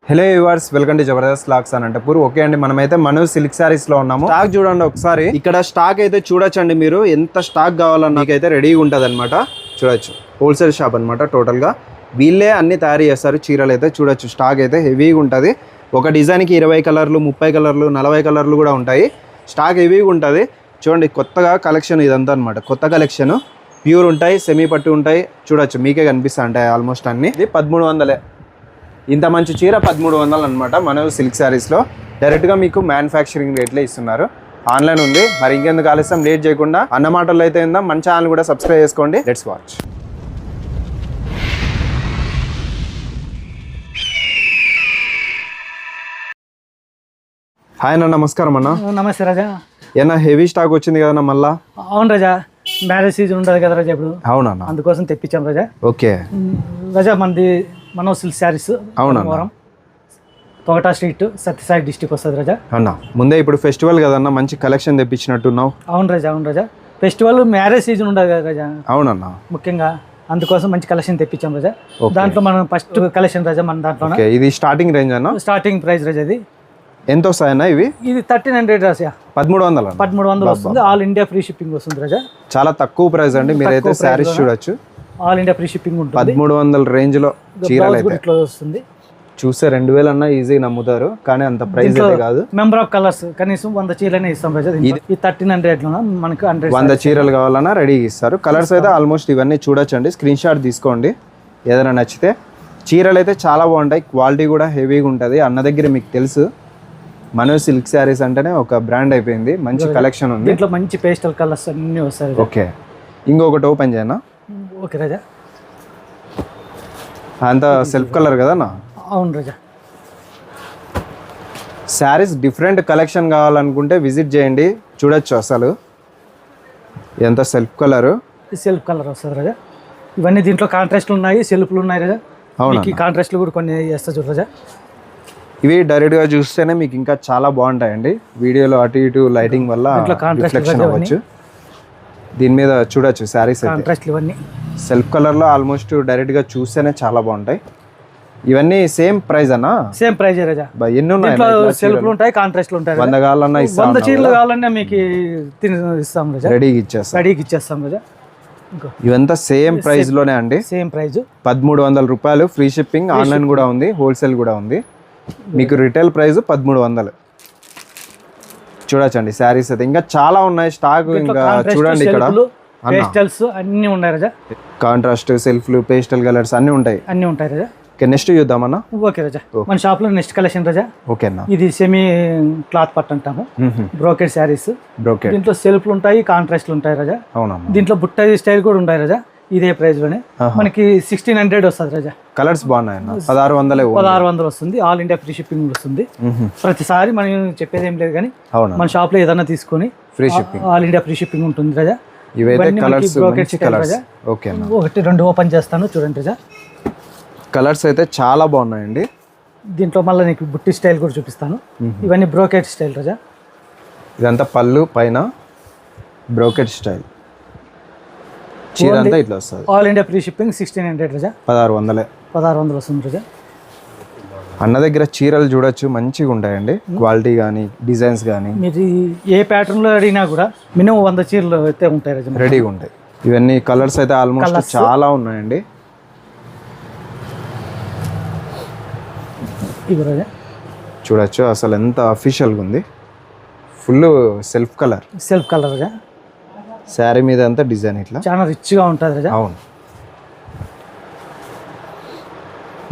Hello viewers, welcome to Jabardasth lakhs Anantapur. Okay అండి, మనమైతే Manoj silk saris లో ఉన్నాము. స్టాక్ చూడండి ఒకసారి. ఇక్కడ స్టాక్ అయితే చూడొచ్చండి మీరు. ఎంత స్టాక్ కావాలన్నా మీకైతే రెడీగా ఉంటుంది అనమాట. చూడొచ్చు, హోల్సేల్ షాప్ అనమాట. టోటల్ గా వీళ్ళే అన్ని తయారు చేస్తారు. చీరలు అయితే చూడొచ్చు, స్టాక్ అయితే హెవీగా ఉంటుంది. ఒక డిజైన్కి 20 కలర్లు, 30 కలర్లు, 40 కలర్లు కూడా ఉంటాయి. స్టాక్ హెవీగా ఉంటుంది. చూడండి, కొత్తగా కలెక్షన్ ఇదంతా అనమాట. కొత్త కలెక్షన్, ప్యూర్ ఉంటాయి, సెమీ పట్టు ఉంటాయి. చూడొచ్చు, మీకే కనిపిస్తా ఉంటాయి ఆల్మోస్ట్ అన్ని. ఇది 1300. ఇంత మంచి చీర 1300 అనమాట. మనోజ్ సిల్క్ శారీస్లో డైరెక్ట్గా మీకు మ్యానుఫ్యాక్చరింగ్ రేట్లే ఇస్తున్నారు. ఆన్లైన్ ఉంది. మరి ఇంకెందుకు ఆలస్యం, లేట్ చేయకుండా అన్న మాటల్లో అయితే ఉందా, మన ఛానల్ కూడా సబ్స్క్రైబ్ చేసుకోండి. Let's watch. హాయ్ అన్న, నమస్కారం అన్న. నమస్తే రాజా. ఏనా హెవీ స్టాక్ వచ్చింది కదన్నా మళ్ళా? అవును రాజా, మ్యారేజ్ సీజన్ ఉంటుంది కదా రాజా ఇప్పుడు. అవునన్నా, అందుకోసం తెప్పించాం రాజా. ఓకే రాజా, మనది మనోజ్ సిల్క్ శారీస్, అవునా, తోటా స్ట్రీట్, సత్యసాయి డిస్టిక్ వస్తుంది రాజా. అన్న ముందే ఇప్పుడు ఫెస్టివల్ కదన్నా, మంచి కలెక్షన్ తెప్పించినట్టున్నావు. అవును రాజా, అవును రాజా. ఫెస్టివల్ మ్యారేజ్ సీజన్ ఉండదు కదా రాజా. అవునన్నా, ముఖ్యంగా అందుకోసం మంచి కలెక్షన్ తెప్పించాం రాజా. దాంట్లో మనం ఫస్ట్ కలెక్షన్ రాజా, మన దాంట్లో ఇది స్టార్టింగ్ రేంజ్ అన్న. స్టార్టింగ్ ప్రైస్ రాజా. ఎంత వస్తాయన్నా ఇవి? ఇది 1300 రాజా. 1300 వస్తుంది. ఆల్ ఇండియా ఫ్రీ షిప్పింగ్ వస్తుంది రాజా. చాలా తక్కువ ప్రైస్ అండి. మీరైతే శారీస్ చూడొచ్చు, ఆల్ ఇండియా ఫ్రీ షిప్పింగ్ ఉంటుంది. 1300 రేంజ్ లో చీరలు అయితే ఇట్లా వస్తుంది. చూస్తే 2000 అన్నా ఈజీ నమ్ముతారు, కానీ అంత ప్రైస్ అయితే కాదు. మెంబర్ ఆఫ్ కలర్స్ కనీసం 100 చీరలనే ఇస్తాం రాజా. ఈ 1300 లో మనకు 100 చీరలు కావాలన్నా రెడీగా ఇస్తారు. కలర్స్ అయితే ఆల్మోస్ట్ ఇవన్నీ చూడొచ్చండి. స్క్రీన్ షాట్ తీసుకోండి ఏదైనా నచ్చితే. చీరలు అయితే చాలా బాగుంటాయి, క్వాలిటీ కూడా హెవీగా ఉంటుంది. అన్న దగ్గర మీకు తెలుసు, మనోజ్ సిల్క్ శారీస్ అంటేనే ఒక బ్రాండ్ అయిపోయింది. మంచి కలెక్షన్ ఉంది. దీంట్లో మంచి పేస్టల్ కలర్స్ అన్ని వస్తాయి. ఓకే, ఇంకొకటి ఓపెన్ చేయనా? ఓకే రాజా. అంతా సెల్ఫ్ కలర్ కదన్నా? అవును రాజా. శారీస్ డిఫరెంట్ కలెక్షన్ కావాలనుకుంటే విజిట్ చేయండి, చూడొచ్చు. అసలు ఎంత సెల్ఫ్ కలర్, సెల్ఫ్ కలర్ వస్తుంది రాజా. ఇవన్నీ దీంట్లో కాంట్రాస్ట్లు ఉన్నాయి, సెల్ఫ్లు ఉన్నాయి రాజా. అవును, కాంట్రాస్ట్లు కూడా కొన్ని వేస్తా చూడు రాజా. ఇవి డైరెక్ట్గా చూస్తేనే మీకు ఇంకా చాలా బాగుంటాయండి. వీడియోలో అటు ఇటు లైటింగ్ వల్ల రిఫ్లెక్షన్ అవ్వచ్చు. దీని మీద చూడొచ్చు శారీస్ కాంట్రాస్ట్లు ఇవన్నీ సెల్ఫ్ కలర్లో ఆల్మోస్ట్ డైరెక్ట్గా చూస్తేనే చాలా బాగుంటాయి. ఇవన్నీ సేమ్ ప్రైస్ అన్నా? సేమ్ ప్రైస్ రాజా. ఎన్ని ఉన్నాయి? సెల్ఫ్లు ఉంటాయి, కాంట్రాస్ట్లు ఉంటాయి. 100 కావాలన్నా ఇస్తాం, 100 చీరలు కావాలన్నా మీకు ఇస్తాం రాజా. రెడీగా ఇచ్చేస్తాం రాజా. ఇవంతా సేమ్ ప్రైస్ లోనే అండి. సేమ్ ప్రైస్ 1300 రూపాయలు. ఫ్రీ షిప్పింగ్, ఆన్లైన్ కూడా ఉంది, హోల్సేల్ కూడా ఉంది. మీకు రిటైల్ ప్రైస్ 1300. చూడొచ్చండి శారీస్ అయితే ఇంకా చాలా ఉన్నాయి స్టాక్. ఇంకా చూడండి, ఇక్కడ పేస్టల్స్ అన్ని ఉన్నాయి రాజా. కాంట్రాస్ట్, సెల్ఫ్లు, పేస్టల్ కలర్స్ అన్ని ఉంటాయి రాజా. నెక్స్ట్ చూద్దామన్నా. ఓకే రాజా, మన షాప్ లో నెక్స్ట్ కలెక్షన్ రాజా. ఓకేనా, ఇది సెమీ క్లాత్ పట్టు అంటాము, బ్రోకెడ్ శారీస్. బ్రోకెడ్ దీంట్లో సెల్ఫ్లు ఉంటాయి, కాంట్రాస్ట్లు ఉంటాయి రాజా. అవునా, దీంట్లో బుట్ట స్టైల్ కూడా ఉంటాయి రాజా. ఇదే ప్రైస్ లోనే మనకి 1600 వస్తుంది రాజా. కలర్స్ బాగున్నాయి. 1600 వస్తుంది. ఆల్ ఇండియా ఫ్రీ షిప్పింగ్ వస్తుంది. ప్రతిసారి మనం చెప్పేది ఏం లేదు, కానీ మన షాప్ లో ఏదైనా తీసుకొని free shipping, all India free shipping ఉంటుంది రాజా. ఇవైతే కలర్స్ రాజా. ఒకటి రెండు ఓపెన్ చేస్తాను చూడండి రాజా. కలర్స్ అయితే చాలా బాగున్నాయండి. దీంట్లో మళ్ళీ నీకు బుట్టి స్టైల్ కూడా చూపిస్తాను. ఇవన్నీ బ్రోకెడ్ స్టైల్ రాజా. ఇదంతా పళ్ళు, పైన బ్రోకెడ్ స్టైల్. చీర అంతా ఇట్లా వస్తుంది. ఆల్ ఇండియా ఫ్రీ షిప్పింగ్ 1600 రాజా. 1600 వస్తుంది రాజా. అన్న దగ్గర చీరలు చూడొచ్చు, మంచిగా ఉంటాయండి. క్వాలిటీ కానీ, డిజైన్స్ కానీ, మీరు ఏ ప్యాటర్న్ లో అడిగినా కూడా మినిమం 100 చీరలు అయితే ఉంటాయి రాజా, రెడీగా ఉంటాయి. ఇవన్నీ కలర్స్ అయితే ఆల్మోస్ట్ చాలా ఉన్నాయండి. ఇవి రాజా చూడొచ్చు, అసలు ఎంత అఫీషియల్గా ఉంది. ఫుల్ సెల్ఫ్ కలర్ రాజా. శారీ మీద అంతా డిజైన్ ఇట్లా చాలా రిచ్గా ఉంటుంది రాజా. అవును,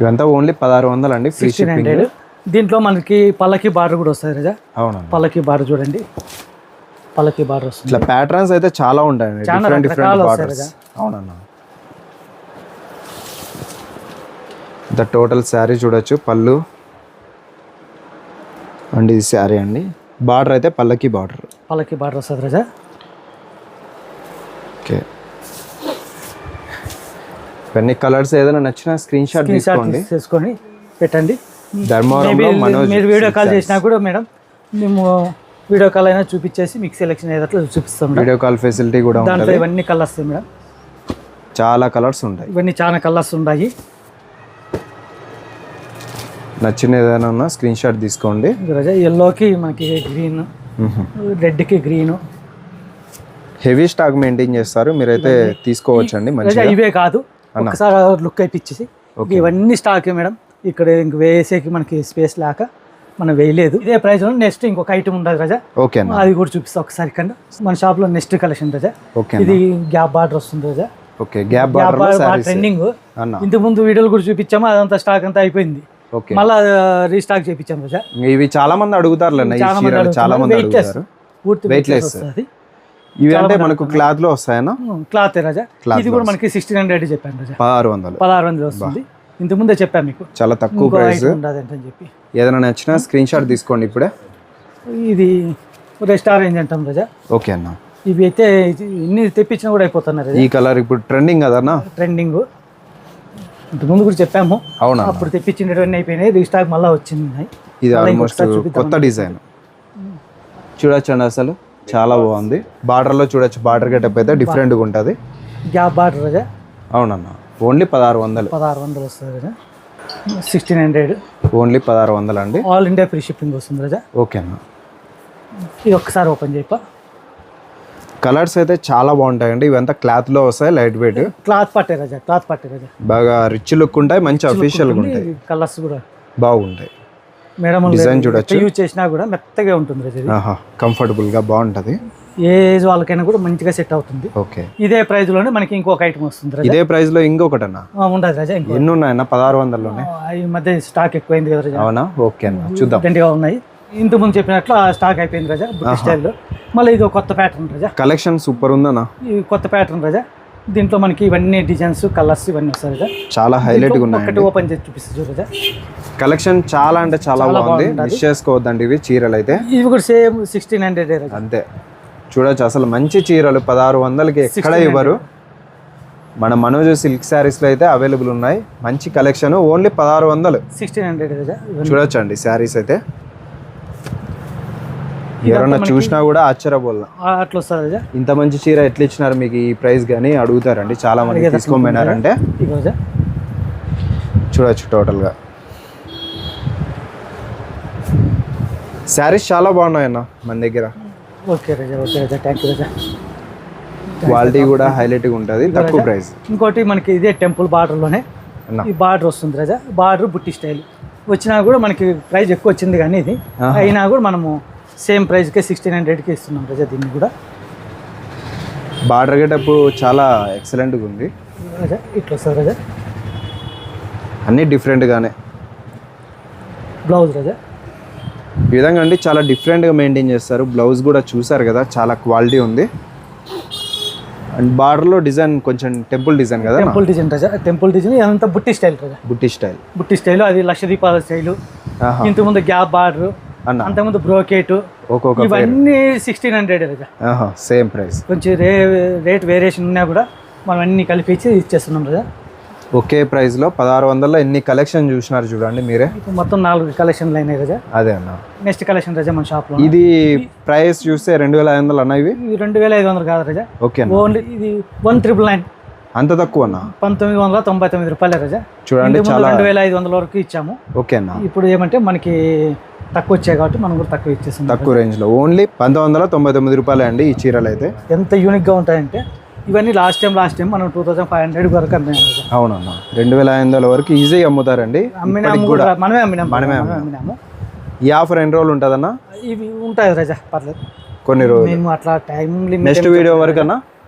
ఇవంతా ఓన్లీ 1600 అండి, ఫ్రీ షిప్పింగ్. దీంట్లో మనకి పల్లకి బార్డర్ కూడా వస్తుంది రాజా. అవును, పల్లకి బార్డర్ చూడండి, పల్లకి బార్డర్ వస్తుంది. ఇట్లా ప్యాటర్న్స్ అయితే చాలా ఉంటాయండి, డిఫరెంట్ బార్డర్స్. అవునన్నా, ద టోటల్ శారీ చూడొచ్చు. పళ్ళు అండ్ ఇది శారీ అండి. బార్డర్ అయితే పల్లకి బార్డర్ వస్తుంది రాజా. ఓకే, ఇవన్నీ కలర్స్ ఏదైనా నచ్చినా స్క్రీన్ షాట్ తీసుకొని పెట్టండి. మీరు వీడియో కాల్ చేసినా కూడా మేడం మేము వీడియో కాల్ అయినా చూపించేసి మీకు సెలెక్షన్ ఏదైనా చూపిస్తాం. వీడియో కాల్ ఫెసిలిటీ కూడా ఉంటుంది. దాంట్లో ఇవన్నీ కలర్స్ మేడం, చాలా కలర్స్ ఉంటాయి. ఇవన్నీ చాలా కలర్స్ ఉన్నాయి. నచ్చిన ఏదైనా ఉన్నా స్క్రీన్ షాట్ తీసుకోండి. రాజా ఎల్లోకి మనకి గ్రీన్, రెడ్కి గ్రీన్. హెవీ స్టాక్ మెయింటైన్ చేస్తారు మీరైతే తీసుకోవచ్చు అండి మంచిగా. ఇవే కాదు ఒకసారి లుక్ అయిపించేసి ఇవన్నీ స్టాక్ మేడం. ఇక్కడ ఇంక వేసేకి మనకి స్పేస్ లేక మనం వేయలేదు. ఇదే ప్రైస్ లో నెక్స్ట్ ఇంకొక ఐటమ్ ఉండదు రాజా. ఓకే, అది కూడా చూపిస్తా ఒకసారి. కన్నా మన షాప్ లో నెక్స్ట్ కలెక్షన్ రాజా. ఇది గ్యాప్ బార్డర్ వస్తుంది రాజా. Okay, gap border trending. ఇంతకు ముందు వీడియోలు కూడా చూపించాము, అదంతా స్టాక్ అంతా అయిపోయింది. మళ్ళీ రీస్టాక్ చేయించాము రాజా. ఇవి చాలా మంది అడుగుతారు, చాలా మంది అడుగుతారు. వెయిట్లెస్ ఇవి అంటే మనకు క్లాత్ లో వస్తాయనా? క్లాత్ రాజా. ఇది కూడా మనకి 1600 చెప్పాను రాజా. 1600 వస్తుంది. ఇంత ముందే చెప్పాను మీకు, చాలా తక్కువ ప్రైస్. చెప్పి ఏదైనా నచ్చినా స్క్రీన్ షాట్ తీసుకోండి ఇప్పుడే. ఇది రెస్టారెంట్ అంటాం రాజా. ఓకే అన్న, ఇవి అయితే ఇన్ని తెప్పించినా కూడా అయిపోతున్నారు. ఈ కలర్ ఇప్పుడు ట్రెండింగ్ కదన్నా? ట్రెండింగ్. ఇంత ముందు కూడా చెప్పాము. అవునా? అప్పుడు తెప్పించినవన్నీ అయిపోయినాయి, రీస్టాక్ మళ్ళీ వచ్చింది. ఇది ఆల్మోస్ట్ కొత్త డిజైన్ చూడొచ్చండి, అసలు చాలా బాగుంది. బార్డర్ లో చూడొచ్చు, బార్డర్ గెటప్ అయితే డిఫరెంట్ గా ఉంటది. గ్యాప్ బార్డర్ రాజా. అవునన్నా, ఓన్లీ 1600 వస్తుంది రాజా. 1600 ఓన్లీ 1600 అండి. ఆల్ ఇండియా ఫ్రీ షిప్పింగ్ వస్తుంది రాజా. ఓకే అన్న, ఇది ఒక్కసారి ఓపెన్ చేయప్ప. కలర్స్ అయితే చాలా బాగుంటాయండి. ఇవంతా క్లాత్ లో వస్తాయి, లైట్ వెయిట్. క్లాత్ పట్టే రాజా, క్లాత్ పట్టే రాజా. బాగా రిచ్ లుక్ ఉంటాయి, మంచి అఫీషియల్ గా ఉంటాయి. కలర్స్ కూడా బాగుంటాయి. మేడం డిజైన్ చూడొచ్చు, యూజ్ చేసినా కూడా మెత్తగా ఉంటుంది రాజా. కంఫర్టబుల్ గా బాగుంటది. ఏ ఏజ్ వాళ్ళకైనా కూడా మంచిగా సెట్ అవుతుంది. ఓకే, ఇదే ప్రైస్ లోనే మనకి ఇంకొక ఐటమ్ వస్తుంది రాజా. ఇదే ప్రైస్ లో ఇంకొకటన్నా ఉండదు రాజా. ఎన్ని ఉన్నాయన్నా? 1600 లోనే. ఈ మధ్య స్టాక్ ఎక్కువైంది కదా రాజా. అవునా? ఓకే అన్న, చూద్దాం. రెండుగా ఉన్నాయి. ఇంత ముందు చెప్పినట్లు ఆ స్టాక్ అయిపోయింది రాజా. స్టైల్లో మళ్ళీ ఇది కొత్త ప్యాటర్న్ రాజా. కలెక్షన్ సూపర్ ఉందన్నా. ఈ కొత్త ప్యాటర్న్ రాజా. దీంట్లో మనకి ఇవన్నీ డిజైన్స్, కలర్స్ ఇవన్నీ వస్తాయి రాజా. చాలా హైలైట్ గా ఉన్నాయి. ఒకటి ఓపెన్ చేసి చూపిస్తుంది రాజా. కలెక్షన్ చాలా అంటే చాలా బాగుంది. మిస్ చేసుకోవద్దండి ఇవి చీరలు అయితే. ఇవి కూడా సేమ్ 1600 రాజా. అంతే చూడొచ్చు, అసలు మంచి చీరలు 1600కి ఎక్కడ ఇవ్వరు. మన మనోజ్ సిల్క్ శారీస్ లో అయితే అవైలబుల్ ఉన్నాయి. మంచి కలెక్షన్, ఓన్లీ 1600. 1600 రాజా. చూడొచ్చు అండి శారీస్ అయితే. ఎవరన్నా చూసినా కూడా ఆశ్చర్యపోల్లా, అట్లా వస్తుంది రాజా. ఇంత మంచి చీర ఎట్లా ఇచ్చినారు మీకు ఈ ప్రైస్ కానీ అడుగుతారండి చాలా మంది. తీసుకోమన్నారంటే చూడొచ్చు. టోటల్ గా శారీస్ చాలా బాగున్నాయి అన్న మన దగ్గర. Okay Raja, okay Raja, thank you Raja. Quality కూడా హైలైట్ గా ఉంటుంది, తక్కువ ప్రైస్. ఇంకోటి మనకి ఇదే టెంపుల్ బార్డర్ లోనే ఈ బార్డర్ వస్తుంది రాజా. బార్డర్ బుట్టి స్టైల్ వచ్చినా కూడా మనకి ప్రైస్ ఎక్కువ వచ్చింది, కానీ ఇది అయినా కూడా మనము సేమ్ ప్రైస్కే 1600కి ఇస్తున్నాం రాజా. దీన్ని కూడా బార్డర్ గెటప్ చాలా ఎక్సలెంట్గా ఉంది రాజా. ఇట్లా వస్తుంది రాజా. అన్నీ డిఫరెంట్గానే. బ్లౌజ్ రాజా ఈ విధంగా అండి చాలా డిఫరెంట్గా మెయింటైన్ చేస్తారు. బ్లౌజ్ కూడా చూసారు కదా, చాలా క్వాలిటీ ఉంది. అండ్ బార్డర్లో డిజైన్ కొంచెం టెంపుల్ డిజైన్ కదా. టెంపుల్ డిజైన్ రాజా. టెంపుల్ డిజైన్ అంతా బుట్టి స్టైల్ రాజా. బుట్టి స్టైల్, బుట్టి స్టైల్. అది లక్షదీపాల స్టైలు. ఇంతకుముందు గ్యాప్ బార్డర్, అంతకుముందు బ్రోకేట్, ఇవన్నీ 1600 రాజా. Same price. కొంచెం రేట్ వేరియేషన్ ఉన్నా కూడా మనం అన్ని కలిపి ఇచ్చేస్తున్నాం రాజా. ఒకే ప్రైస్ లో 1600లో ఎన్ని కలెక్షన్ చూసినారు చూడండి మీరే. మొత్తం 4 కలెక్షన్లు అయినాయి రాజా. అదే అన్న, నెక్స్ట్ కలెక్షన్ రాజా మన షాప్ లో. ఇది ప్రైస్ చూస్తే 2500 అన్న. ఇవి 2500 కాదు రాజా. ఓకే, ఓన్లీ ఇది 1999. అంత తక్కువ అన్న? 1999 రూపాయలే రాజా. చూడండి, చాలా 2500 వరకు ఇచ్చాము. ఓకే అన్న. ఇప్పుడు ఏమంటే మనకి తక్కువ వచ్చాయి కాబట్టి మనం కూడా తక్కువ ఇచ్చేస్తాం. తక్కువ రేంజ్ లో ఓన్లీ 1999 రూపాయలే అండి ఈ చీరలు అయితే. ఎంత యూనిక్ గా ఉంటాయంటే ఇవన్నీ లాస్ట్ టైం మనం 2500 వరకు అమ్మాము. అవునన్నా, 2500 వరకు ఈజీగా అమ్ముతారండి. మనమే అమ్మినాము. ఈ ఆఫర్ ఎన్ని రోజులు ఉంటుందన్నా? ఇవి ఉంటాయి రాజా, పర్లేదు కొన్ని రోజులు. మేము అట్లా టైం లిమిట్. నెక్స్ట్ వీడియో వరకు అన్నా?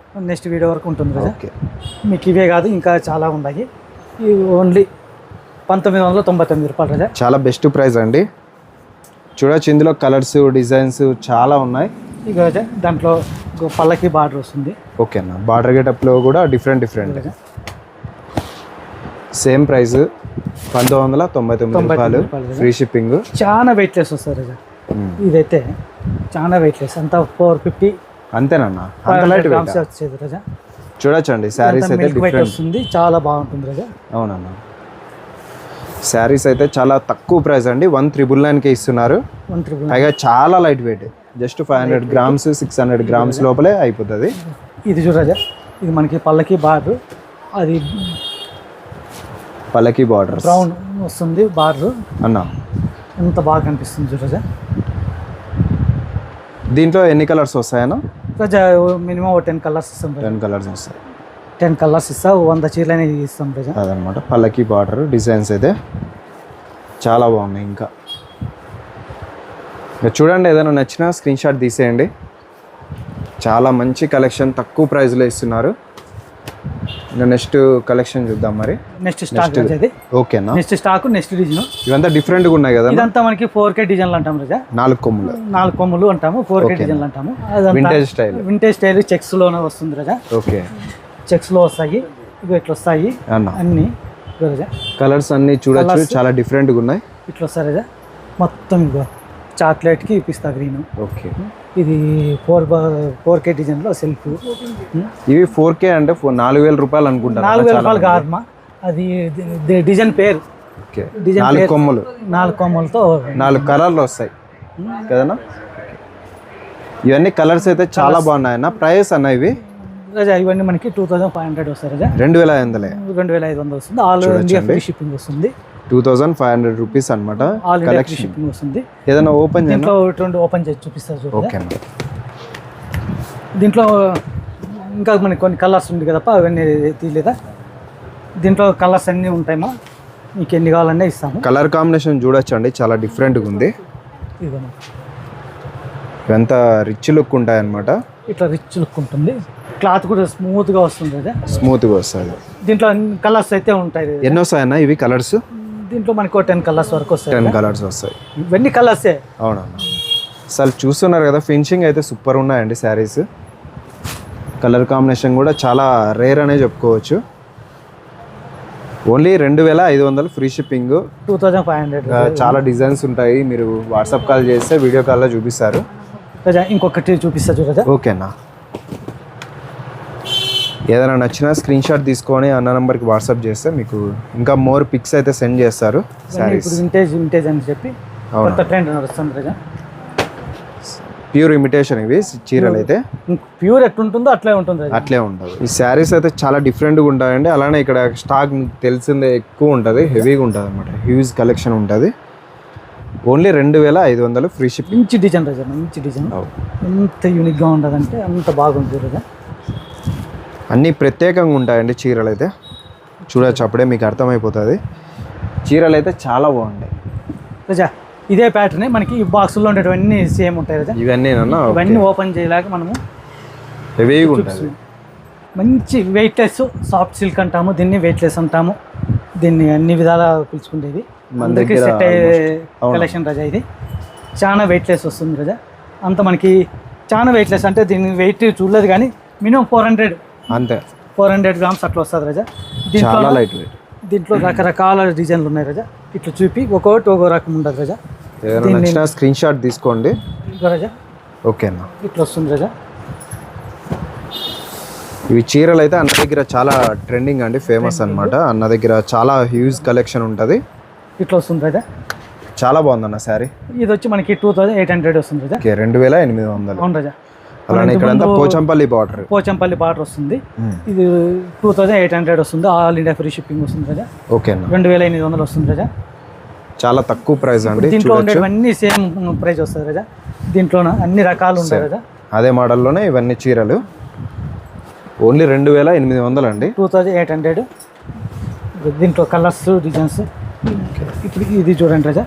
నెక్స్ట్ వీడియో వరకు ఉంటుంది రాజా. ఓకే, మీకు ఇవే కాదు ఇంకా చాలా ఉన్నాయి. ఇవి ఓన్లీ 1999 రూపాయలు రాజా. చాలా బెస్ట్ ప్రైస్ అండి. చూడొచ్చు, ఇందులో కలర్స్, డిజైన్స్ చాలా ఉన్నాయి. ఇక రాజా దాంట్లో పల్లకి బార్డర్ వస్తుంది. ఓకే అన్న, బార్డర్ గెటప్లో కూడా డిఫరెంట్. సేమ్ ప్రైస్ 1999 రూపాయలు, ఫ్రీ షిప్పింగ్. చాలా వెయిట్లెస్ వస్తుంది రాజా. ఇదైతే చాలా వెయిట్లెస్, అంతా 450 అంతేనన్నా. వచ్చేది రాజా. చూడొచ్చండి శారీస్ అయితే డిఫరెంట్ వస్తుంది, చాలా బాగుంటుంది రాజా. అవునన్నా, శారీస్ అయితే చాలా తక్కువ ప్రైస్ అండి. 1999కే ఇస్తున్నారు. పైగా చాలా light weight, just 500 grams 600 grams లోపలే అయిపోతుంది. ఇది చూడరాజా, ఇది మనకి పల్లకి బార్డర్. అది పల్లకి బార్డర్ బ్రౌన్ వస్తుంది బార్డర్ అన్న. ఎంత బాగా కనిపిస్తుంది చూడు రజా. దీంట్లో ఎన్ని కలర్స్ వస్తాయన్నా? రజా మినిమం 10 కలర్స్ ఇస్తాం రజా. 10 కలర్స్ వస్తాయి. 10 కలర్స్ ఇస్తా 100 చీరలని ఇస్తాం రజా. అదనమాట పల్లకి బార్డర్ డిజైన్స్ అయితే చాలా బాగున్నాయి. ఇంకా చూడండి, ఏదైనా నచ్చినా స్క్రీన్ షాట్ తీసేయండి. చాలా మంచి కలెక్షన్ తక్కువ ప్రైస్లో ఇస్తున్నారు. ఇంకా నెక్స్ట్ కలెక్షన్ చూద్దాం మరి. నెక్స్ట్ స్టాక్ రజా ఇది. ఓకేనా? Next stock next design. ఇవంతా డిఫరెంట్గా ఉన్నాయి కదా. ఇదంతా మనకి 4K డిజైన్లు అంటాం రజా. 4 కొమ్ములు. 4 కొమ్ములు అంటాము, 4K డిజైన్లు అంటాము. Vintage style. Vintage style checks లోనే వస్తుంది రజా. ఓకే, చెక్స్ లో వస్తాయి. ఇవి ఇట్లా వస్తాయి అన్ని రజా. కలర్స్ అన్ని చూడొచ్చు, చాలా డిఫరెంట్గా ఉన్నాయి. ఇట్లా వస్తాయి రజా. మొత్తం ఇగో చాక్లెట్కి పిస్తా గ్రీన్. ఓకే, ఇది 4K డిజైన్లో సెల్ఫ్. ఇవి 4K అంటే 4,000 రూపాయలు అనుకుంటాను. 4,000 రూపాయలు కాదమ్మా, అది డిజైన్ పేరు. ఓకే, 4 కొమ్ములు. 4 కొమ్ములతో 4 కలర్లు వస్తాయి కదనా. ఇవన్నీ కలర్స్ అయితే చాలా బాగున్నాయి అన్న. ప్రైస్ అన్న ఇవి రజా ఇవన్నీ మనకి 2,500 వస్తాయి రజా. 2,500. 2,500 వస్తుంది. ఆల్ ఇండియా ఫ్రీ షిప్పింగ్ వస్తుంది. 2,500 రూపీస్ అనమాట. ఆల్ ఇండియా ఫ్రీ షిప్పింగ్ వస్తుంది. ఏదైనా ఓపెన్ దీంట్లో 2 ఓపెన్ చేసి చూపిస్తారు చూడండి. ఓకే అన్న. దీంట్లో ఇంకా మనకి కొన్ని కలర్స్ ఉంది కదప్ప, అవన్నీ తీయలేదా. దీంట్లో కలర్స్ అన్నీ ఉంటాయమ్మా, మీకు ఎన్ని కావాలన్నా ఇస్తాము. కలర్ కాంబినేషన్ చూడొచ్చండి, చాలా డిఫరెంట్గా ఉంది. ఇదిగోమ్మా, ఇవంతా రిచ్ లుక్ ఉంటాయి అనమాట. ఇట్లా రిచ్ లుక్ ఉంటుంది. క్లాత్ కూడా స్మూత్గా వస్తుంది కదా, స్మూత్గా వస్తుంది. దీంట్లో కలర్స్ అయితే ఉంటాయి. ఎన్ని వస్తాయన్న ఇవి కలర్స్? దీంట్లో మనకు 10 కలర్స్ వరకు వస్తాయి. 10 కలర్స్ వస్తాయి. ఇవన్నీ కలర్సే. అవునన్నా, అసలు చూస్తున్నారు కదా, ఫినిషింగ్ అయితే సూపర్ ఉన్నాయండి శారీస్. కలర్ కాంబినేషన్ కూడా చాలా రేర్ అనే చెప్పుకోవచ్చు. Only 2,500 free shipping. 2,500. చాలా డిజైన్స్ ఉంటాయి. మీరు వాట్సాప్ కాల్ చేస్తే వీడియో కాల్లో చూపిస్తారు. రజా ఇంకొకటి చూపిస్తా చూడదా. ఓకేనా? ఏదైనా నచ్చినా స్క్రీన్ షాట్ తీసుకొని అన్న నెంబర్కి వాట్సాప్ చేస్తే మీకు ఇంకా మోర్ పిక్స్ అయితే సెండ్ చేస్తారు. శారీస్ వింటేజ్ అని చెప్పి కొత్త ట్రెండ్ నడుస్తుంది రజా. ప్యూర్ ఇమిటేషన్ ఇవి చీరలు అయితే. ప్యూర్ ఎట్లుంటుందో అట్లే ఉంటుంది. అట్లే ఉంటుంది. ఈ శారీస్ అయితే చాలా డిఫరెంట్గా ఉంటాయండి. అలానే ఇక్కడ స్టాక్ మీకు తెలిసిందే ఎక్కువ ఉంటుంది, హెవీగా ఉంటుంది అనమాట. హ్యూజ్ కలెక్షన్ ఉంటుంది. Only 2,500 free shipping. మంచి డిజైన్ రజా, మంచి డిజైన్. ఎంత యూనిక్గా ఉంటుందంటే అంత బాగుంటుంది రజా. అన్నీ ప్రత్యేకంగా ఉంటాయండి చీరలు అయితే. చూడొచ్చు, అప్పుడే మీకు అర్థమైపోతుంది. చీరలు అయితే చాలా బాగుంటాయి రజా. ఇదే ప్యాటర్న్ మనకి ఈ బాక్సుల్లో ఉండేటివన్నీ సేమ్ ఉంటాయి రజా. ఇవన్నీ ఓపెన్ చేయలేక మనము హెవీగా ఉంటుంది. మంచి వెయిట్లెస్ సాఫ్ట్ సిల్క్ అంటాము దీన్ని, వెయిట్లెస్ అంటాము దీన్ని. అన్ని విధాలా పిలుచుకుంటేది అందరికీ సెట్ అయ్యే కలెక్షన్ రజా. ఇది చాలా వెయిట్లెస్ వస్తుంది రజా. అంత మనకి చాలా వెయిట్లెస్ అంటే దీన్ని వెయిట్ చూడలేదు కానీ మినిమం 400 అంతే, 400 గ్రామ్స్ అట్లా వస్తుంది రజా. చాలా లైట్ వెయిట్. దీంట్లో రకరకాల డిజైన్లు ఉన్నాయి రజా. ఇట్లా చూపి ఒక్కొక్కటి ఒక్కో రకం ఉండదు రజా. ఏదైనా స్క్రీన్ షాట్ తీసుకోండి రజా. ఓకేనా? ఇట్లా వస్తుంది రజా. ఇవి చీరలు అయితే అన్న దగ్గర చాలా ట్రెండింగ్ అండి, ఫేమస్ అనమాట. అన్న దగ్గర చాలా హ్యూజ్ కలెక్షన్ ఉంటుంది. ఇట్లా వస్తుంది రజా. చాలా బాగుందన్న శారీ. ఇది వచ్చి మనకి 2,800 వస్తుంది రజా. 2,800. అవును రజా. అలానే ఇక్కడ పోచంపల్లి బార్డర్. పోచంపల్లి బార్డర్ వస్తుంది. ఇది 2,800 వస్తుంది. ఆల్ ఇండియా ఫ్రీ షిప్పింగ్ వస్తుంది రజా. ఓకేనా? 2,800 వస్తుంది రజా. చాలా తక్కువ ప్రైస్ అండి. దీంట్లో ఉండేవన్నీ సేమ్ ప్రైస్ వస్తుంది రజా. దీంట్లో అన్ని రకాలు ఉంటాయి రజా. అదే మోడల్లోనే ఇవన్నీ చీరలు. ఓన్లీ 2,800 అండి. 2,800. దీంట్లో కలర్స్ డిజైన్స్. ఇప్పుడు ఇది చూడండి రజా,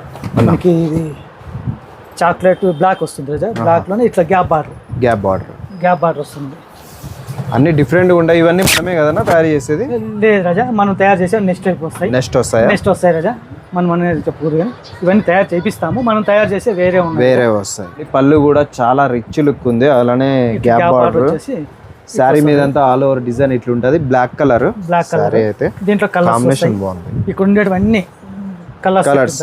మనకి ఇది చాక్లెట్ బ్లాక్ వస్తుంది రజా. బ్లాక్లోనే ఇట్లా గ్యాప్ బార్డర్ వస్తుంది. అన్ని డిఫరెంట్గా ఉంటాయి. ఇవన్నీ మనమే కదన్నా తయారు చేసేది? లేదు రజా, మనం తయారు చేసే నెక్స్ట్ వస్తాయి రజా. మనం అనేది చెప్పకూడదు కానీ ఇవన్నీ తయారు చేపిస్తాము. మనం తయారు చేసే వేరే వస్తాయి. పళ్ళు కూడా చాలా రిచ్ లుక్ ఉంది. అలానే గ్యాప్ బార్డర్ వచ్చేసి శారీ మీద అంతా ఆల్ ఓవర్ డిజైన్ ఇట్లా ఉంటుంది. బ్లాక్ కలర్ అయితే. దీంట్లో కాంబినేషన్ బాగుంది. ఇక్కడ ఉండేటివన్నీ కలర్స్.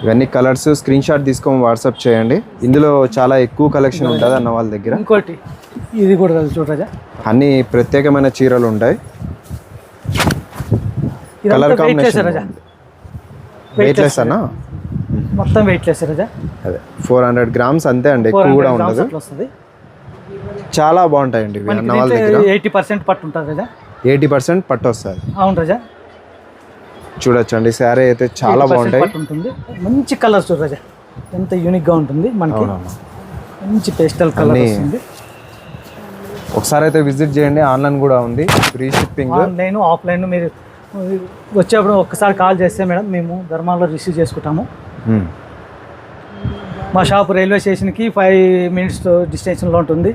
ఇవన్నీ కలర్స్ స్క్రీన్ షాట్ తీసుకొని వాట్సాప్ చేయండి. ఇందులో చాలా ఎక్కువ కలెక్షన్ ఉంటుంది అన్న వాళ్ళ దగ్గర. ఇంకోటి ఇది కూడా చూడరా, అన్ని ప్రత్యేకమైన చీరలు ఉంటాయి. కలర్ కాంబినేషన్ వెయిట్లెస్ అన్న, మొత్తం వెయిట్లెస్ రజా. అదే 400 గ్రామ్స్ అంతే అండి, ఎక్కువ కూడా ఉండదు. చాలా బాగుంటాయండి ఇవి అన్న వాళ్ళ దగ్గర. 80% పట్టు ఉంటుంది రజా. 80% పట్టు వస్తుంది. అవును రజా. చూడొచ్చండి శారీ అయితే చాలా 80% బాగుంటాయి. పట్టు ఉంటుంది. మంచి కలర్స్ రాజా, ఎంత యూనిక్ గా ఉంటుంది మనకి. మంచి పేస్టల్ కలర్ వస్తుంది. ఒకసారి అయితే విజిట్ చేయండి. ఆన్లైన్ కూడా ఉంది, ఫ్రీ షిప్పింగ్. ఆన్లైన్ ఆఫ్లైన్ మీరు వచ్చేప్పుడు ఒక్కసారి కాల్ చేస్తే మేడం మేము ధర్మాల్లో రిసీవ్ చేసుకుంటాము. మా షాప్ రైల్వే స్టేషన్కి 5 minutes డిస్టెన్షన్లో ఉంటుంది,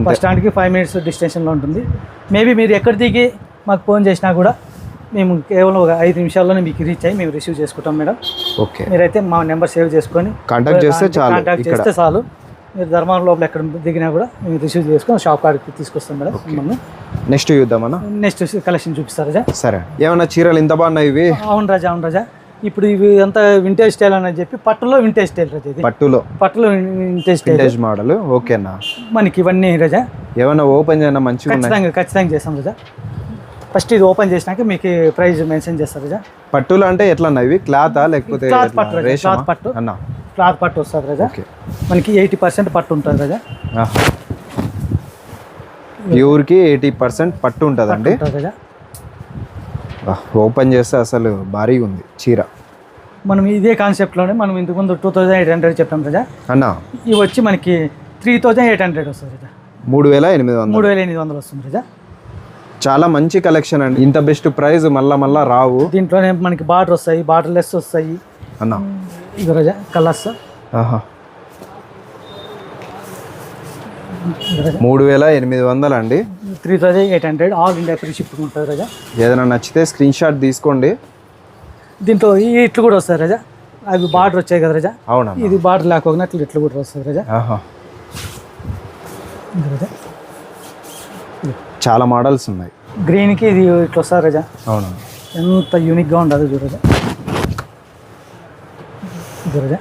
బస్ స్టాండ్కి 5 minutes డిస్టెన్షన్లో ఉంటుంది. మేబీ మీరు ఎక్కడ దిగి మాకు ఫోన్ చేసినా కూడా మేము కేవలం ఒక 5 నిమిషాల్లోనే మీకు రీచ్ అయ్యి మేము రిసీవ్ చేసుకుంటాం మేడం. ఓకే, మీరైతే మా నెంబర్ సేవ్ చేసుకొని కాంటాక్ట్ చేస్తే చాలు. మీరు ధర్మారం లోపల ఎక్కడ దిగినా కూడా మేము రిసీవ్ చేసుకొని షాప్ కాడికి తీసుకొస్తాం మేడం. మిమ్మల్ని నెక్స్ట్ చూద్దామన్నా. నెక్స్ట్ కలెక్షన్ చూపిస్తారు రాజా. సరే, ఏమన్నా చీరలు ఇంత బాగున్నాయి ఇవి? అవును రాజా, అవును రాజా. ఇప్పుడు ఇవి అంతా వింటేజ్ స్టైల్ అని చెప్పి పట్టులో వింటేజ్ స్టైల్ రాజా. ఇది పట్టులో వింటేజ్ మోడల్. ఓకేనా, మనకి ఇవన్నీ రాజా. ఏమన్నా ఓపెన్ చేయనా? మంచిగా ఖచ్చితంగా చేస్తాం రాజా. ఫస్ట్ ఇది ఓపెన్ చేసినాక మీకు ప్రైస్ మెన్షన్ చేస్తారు రాజా. పట్టులు అంటే ఎట్లా ఇవి? క్లాతా లేకపోతే క్లాత్ పట్టు రాజా, క్లాత్ పట్టు అన్న, క్లాత్ పట్టు వస్తుంది రాజా. మనకి 80% పట్టు ఉంటుంది రాజా. ప్యూర్కి 80% పట్టు ఉంటుందండి రాజా. ఓపెన్ చేస్తే అసలు భారీగా ఉంది చీర. మనం ఇదే కాన్సెప్ట్లోనే మనం ఇంతకుముందు 2800 చెప్పాం రాజా అన్న. ఇవి వచ్చి మనకి 3800 వస్తుంది రాజా. 3800 వస్తుంది రాజా. చాలా మంచి కలెక్షన్ అండి. ఇంత బెస్ట్ ప్రైస్ మళ్ళా రావు. దీంట్లోనే మనకి బార్డర్ వస్తాయి, బార్డర్ లెస్ వస్తాయి అన్న. ఇది రాజా కలర్స్. 3800 అండి. 3800 ఆల్ ఇండియా ఫ్రీ షిప్పింగ్ ఉంటుంది రాజా. ఏదైనా నచ్చితే స్క్రీన్ షాట్ తీసుకోండి. దీంట్లో ఈ ఇట్లు కూడా వస్తాయి రాజా. అవి బార్డర్ వచ్చాయి కదా రాజా. అవునా, ఇది బార్డర్ లేకపోయినా ఇట్లు కూడా వస్తుంది రాజా. చాలా మోడల్స్ ఉన్నాయి. గ్రీన్కి ఇది ఇట్లా వస్తుంది రాజా. అవునా, ఎంత యూనిక్గా ఉండదు చూడరా. ఇది రాజా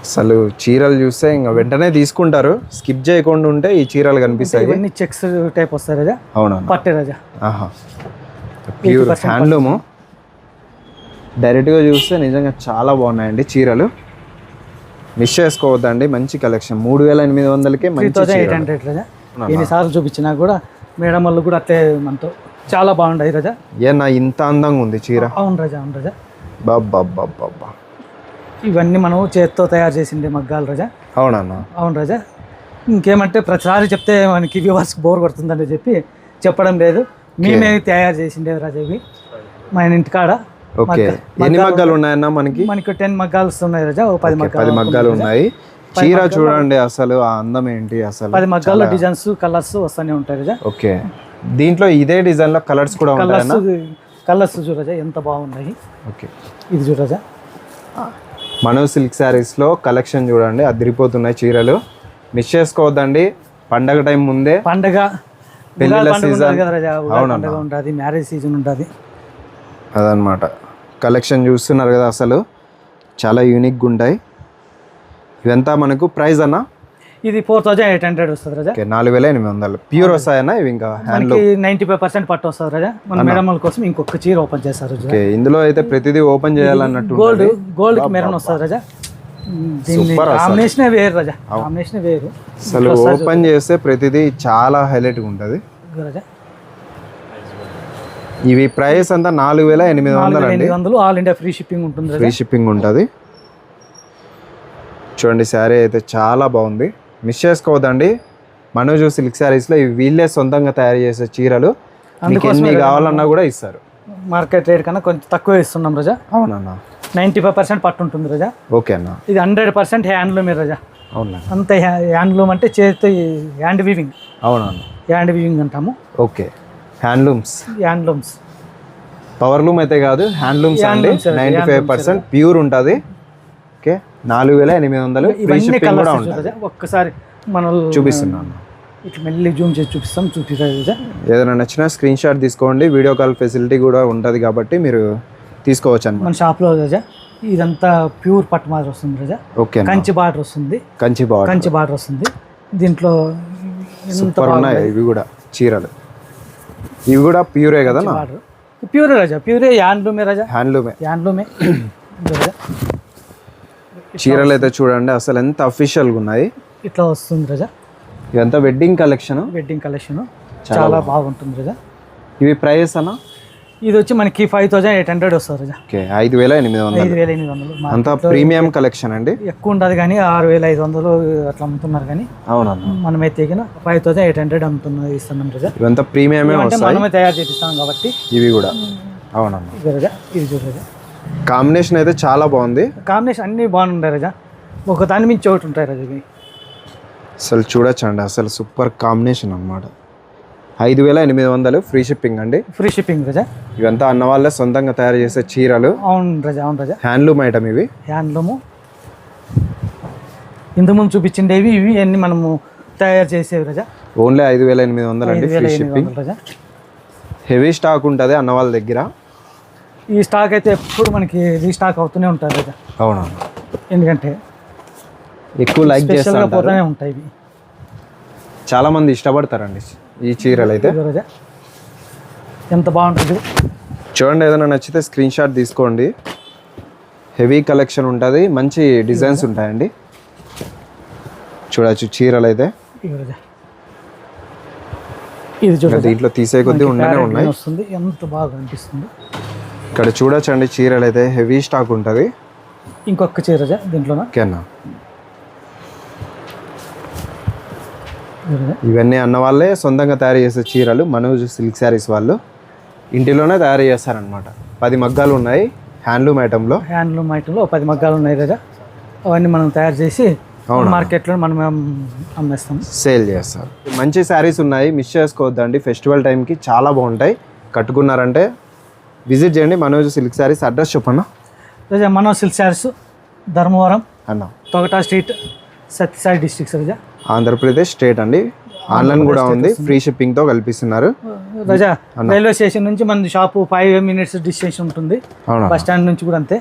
అసలు చీరలు చూస్తే ఇంకా వెంటనే తీసుకుంటారు, స్కిప్ చేయకుండా ఉంటే ఈ చీరలు కనిపిస్తాయి. ఇవన్నీ చెక్స్ టైప్ వస్తాయి రాజా. అవునా, పట్టే రాజా. Pure handloom. డైరెక్ట్గా చూస్తే నిజంగా చాలా బాగున్నాయండి చీరలు. మిస్ చేసుకోవద్దండి, మంచి కలెక్షన్. 3800కే మంచి 3800 రాజా. ఎన్నిసార్లు చూపించినా కూడా మేడం వాళ్ళు కూడా అట్లే మనతో చాలా బాగుంటాయి రాజా. ఏనా ఇంత అందంగా ఉంది చీర? అవును రాజా, అవును రాజా. బాబ్బా, ఇవన్నీ మనం చేతితో తయారు చేసిండే మగ్గాలు రాజా. అవునన్నా, అవును రాజా. ఇంకేమంటే ప్రతిసారి చెప్తే మనకి వ్యూవర్స్కి బోర్ కొడుతుందని చెప్పి చెప్పడం లేదు. మేమే తయారు చేసిండేవి రాజా ఇవి మా ఇంటికాడ. ఎన్ని మగ్గాలు ఉన్నాయన్నా? మనకి 10 మగ్గాలు ఉన్నాయి రాజా. 10 మగ్గాలు ఉన్నాయి. చీర చూడండి అసలు ఆ అందం ఏంటి అసలు. 10 మగ్గాల్లో డిజైన్స్ కలర్స్ వస్తూనే ఉంటాయి రాజా. ఓకే, దీంట్లో ఇదే డిజైన్ లో కలర్స్ కూడా ఉంటాయి. కలర్స్ చూడరాజా ఎంత బాగున్నాయి. ఓకే, ఇది చూడరాజా. మనో సిల్క్ శారీస్ లో కలెక్షన్ చూడండి, అదిరిపోతున్నాయి చీరలు. మిస్ చేసుకోవద్దండి. పండగ టైం ముందే, పండగ పెళ్లిళ్ళ సీజన్ ఉంటుంది, మ్యారేజ్ సీజన్ ఉంటుంది అదనమాట. కలెక్షన్ చూస్తున్నారు కదా, అసలు చాలా యూనిక్గా ఉంటాయి. ఇదంతా మనకు ప్రైస్ అన్న ఇది 4800 వస్తుంది రాజా. 4800 ప్యూర్ వస్తాయన్నా ఇవి? ఇంకా 95% పట్టు వస్తుంది రాజా. మన మేడం కోసం ఇంకొక చీర ఓపెన్ చేస్తారు. ఇందులో అయితే ప్రతిదీ ఓపెన్ చేయాలన్నట్టు. గోల్డ్ మెరూన్ వస్తుంది రాజా. కాంబినేషన్ వేరు రాజా, కాంబినేషన్ వేరు. అసలు ఓపెన్ చేస్తే ప్రతిదీ చాలా హైలైట్ గా ఉంటుంది రాజా. ఇవి ప్రైస్ అంతా 4800 అండి. ఆల్ ఇండియా ఫ్రీ షిప్పింగ్ ఉంటుంది. ఫ్రీ షిప్పింగ్ ఉంటుంది. చూడండి శారీ అయితే చాలా బాగుంది. మిస్ చేసుకోవద్దండి. మనోజ్ సిల్క్ శారీస్లో ఇవి వీళ్ళే సొంతంగా తయారు చేసే చీరలు. ఎన్ని కావాలన్నా కూడా ఇస్తారు. మార్కెట్ రేట్ కన్నా కొంచెం తక్కువ ఇస్తున్నాం రాజా. అవునన్నా, 95% పట్టు ఉంటుంది రాజా. ఓకే అన్న. ఇది 100% హ్యాండ్లూమే రాజా. అవునా, అంత హ్యాండ్లూమ్ అంటే చేతి హ్యాండ్ వీవింగ్. అవునన్నా, హ్యాండ్ వీవింగ్ అంటాము. Okay, handlooms. పవర్ లూమ్ అయితే కాదు, హ్యాండ్లూమ్స్ అండి. 95% ప్యూర్ ఉంటుంది. ఓకే, 4800 ఫ్రీ షిప్పింగ్ కూడా ఉంటుంది. ఒక్కసారి మనం చూపిస్తున్నాను, ఇట్లా మెల్లి జూమ్ చేసి చూపిస్తాం. ఏదైనా నచ్చినా స్క్రీన్ షాట్ తీసుకోండి. వీడియో కాల్ ఫెసిలిటీ కూడా ఉంటుంది కాబట్టి మీరు తీసుకోవచ్చు అన్నమాట. మన షాప్లో రాజా ఇదంతా ప్యూర్ పట్టు మాదిరి వస్తుంది రాజా. ఓకే, కంచి బార్డర్ వస్తుంది. కంచి బార్డర్ వస్తుంది. దీంట్లో సూపర్ ఉన్నాయి ఇవి కూడా చీరలు. ఇవి కూడా ప్యూరే కదా? ప్యూరే రాజా, ప్యూరే హ్యాండ్లూమే రాజా. హ్యాండ్లూమే చీరలు అయితే చూడండి అసలు ఎంత అఫీషియల్గా ఉన్నాయి. ఇట్లా వస్తుంది రాజా. ఇదంతా వెడ్డింగ్ కలెక్షన్ చాలా బాగుంటుంది రాజా. ఇవి ప్రైస్ అన్న ఇది వచ్చి మనకి 5800 వస్తుంది రాజా. ఓకే 5800. 5800 అంతా ప్రీమియం కలెక్షన్ అండి. ఎక్కువ ఉండదు కానీ 6500 అట్లా అమ్ముతున్నారు కానీ అవునన్నా మనమైతే 5800 అమ్ముతున్నా ఇస్తున్నాం రాజా. ఇవంతా ప్రీమియమే అంటే వస్తాయి మనమే తయారు చేపిస్తాం కాబట్టి. ఇవి కూడా అవునన్నా. ఇది రాజా, ఇది చూడు రాజా, కాంబినేషన్ అయితే చాలా బాగుంది. కాంబినేషన్ అన్నీ బాగుంటాయి రాజా, ఒక దాని మించి ఒకటి ఉంటాయి రాజా. ఇవి అసలు చూడొచ్చండి, అసలు సూపర్ కాంబినేషన్ అన్నమాట. 5800 ఫ్రీ షిప్పింగ్ అండి. ఫ్రీ షిప్పింగ్ రాజా. ఇవంతా అన్న వాళ్ళే సొంతంగా తయారు చేసే చీరలు. అవును రాజా, అవును రాజా. హ్యాండ్లూమ్ ఐటమ్ ఇవి. హ్యాండ్లూము ఇంతకుముందు చూపించిండేవి ఇవి అన్ని మనము తయారు చేసేవి రాజా. ఓన్లీ 5800 అండి ఫ్రీ షిప్పింగ్. 5800 రాజా. హెవీ స్టాక్ ఉంటుంది అన్న వాళ్ళ దగ్గర. ఈ స్టాక్ అయితే ఎప్పుడు మనకి రీస్టాక్ అవుతూనే ఉంటుంది రాజా. అవునా, ఎందుకంటే ఎక్కువ లైక్ స్పెషల్గా చేస్తారు, పోతూనే ఉంటాయి ఇవి. చాలా మంది ఇష్టపడతారండి ఈ చీరలు అయితే. ఇదిగో రాజా, ఎంత బాగుంటుంది చూడండి, ఏదైనా నచ్చితే స్క్రీన్ షాట్ తీసుకోండి. హెవీ కలెక్షన్ ఉంటుంది, మంచి డిజైన్స్ ఉంటాయండి. చూడొచ్చు చీరలు అయితే. ఇదిగో రాజా, ఇది చూడండి, దీంట్లో తీసే కొద్దీ ఉండనే ఉన్నాయి. వస్తుంది, ఎంత బాగా అనిపిస్తుంది. ఇక్కడ చూడొచ్చండి చీరలు అయితే హెవీ స్టాక్ ఉంటుంది. ఇంకొక చీర రాజా దీంట్లోనా. ఓకేనా, ఇదిగో రాజా. ఇవన్నీ అన్న వాళ్ళే సొంతంగా తయారు చేసే చీరలు. మనోజ్ సిల్క్ శారీస్ వాళ్ళు ఇంటిలోనే తయారు చేస్తారనమాట. 10 మగ్గాలు ఉన్నాయి హ్యాండ్లూమ్ ఐటెంలో. హ్యాండ్లూమ్ ఐటెంలో 10 మగ్గాలు ఉన్నాయి రాజా. అవన్నీ మనం తయారు చేసి మార్కెట్లో మనం అమ్మేస్తాం, సేల్ చేస్తారు. మంచి శారీస్ ఉన్నాయి, మిస్ చేసుకోవద్దండి. ఫెస్టివల్ టైంకి చాలా బాగుంటాయి. కట్టుకున్నారంటే విజిట్ చేయండి మనోజ్ సిల్క్ శారీస్. అడ్రస్ చెప్పన్నా రాజా. మనోజ్ సిల్క్ శారీస్ ధర్మవరం అన్న, తొగటా స్ట్రీట్, సత్యసాయి డిస్ట్రిక్ట్ రాజా, ఆంధ్రప్రదేశ్ స్టేట్ అండి. ఆన్లైన్ కూడా ఉంది, ఫ్రీ షిప్పింగ్తో కల్పిస్తున్నారు రాజా. రైల్వే స్టేషన్ నుంచి మన షాపు 5 minutes డిస్టెన్స్ ఉంటుంది. అవునా, బస్ స్టాండ్ నుంచి కూడా అంతే.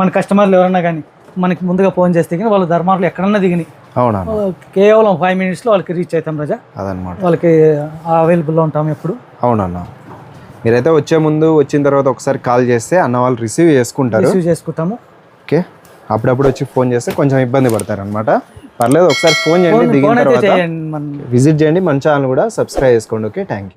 మన కస్టమర్లు ఎవరన్నా కానీ మనకి ముందుగా ఫోన్ చేస్తే కానీ వాళ్ళు ధర్మార్లు ఎక్కడన్నా దిగినాయి అవునా, కేవలం 5 minutesలో వాళ్ళకి రీచ్ అవుతాం రాజా. అదనమాట, వాళ్ళకి అవైలబుల్లో ఉంటాం ఎప్పుడు. అవునన్నా. మీరైతే వచ్చే ముందు వచ్చిన తర్వాత ఒకసారి కాల్ చేస్తే అన్న వాళ్ళు రిసీవ్ చేసుకుంటారు. రిసీవ్ చేసుకుంటాము. ఓకే, అప్పుడప్పుడు వచ్చి ఫోన్ చేస్తే కొంచెం ఇబ్బంది పడతారు అనమాట. పర్లేదు, ఒకసారి ఫోన్ చేయండి. దిగిన ఫోన్ అయితే తర్వాత చేయండి, మన విజిట్ చేయండి. మన ఛానల్ కూడా సబ్స్క్రైబ్ చేసుకోండి. Okay, thank you.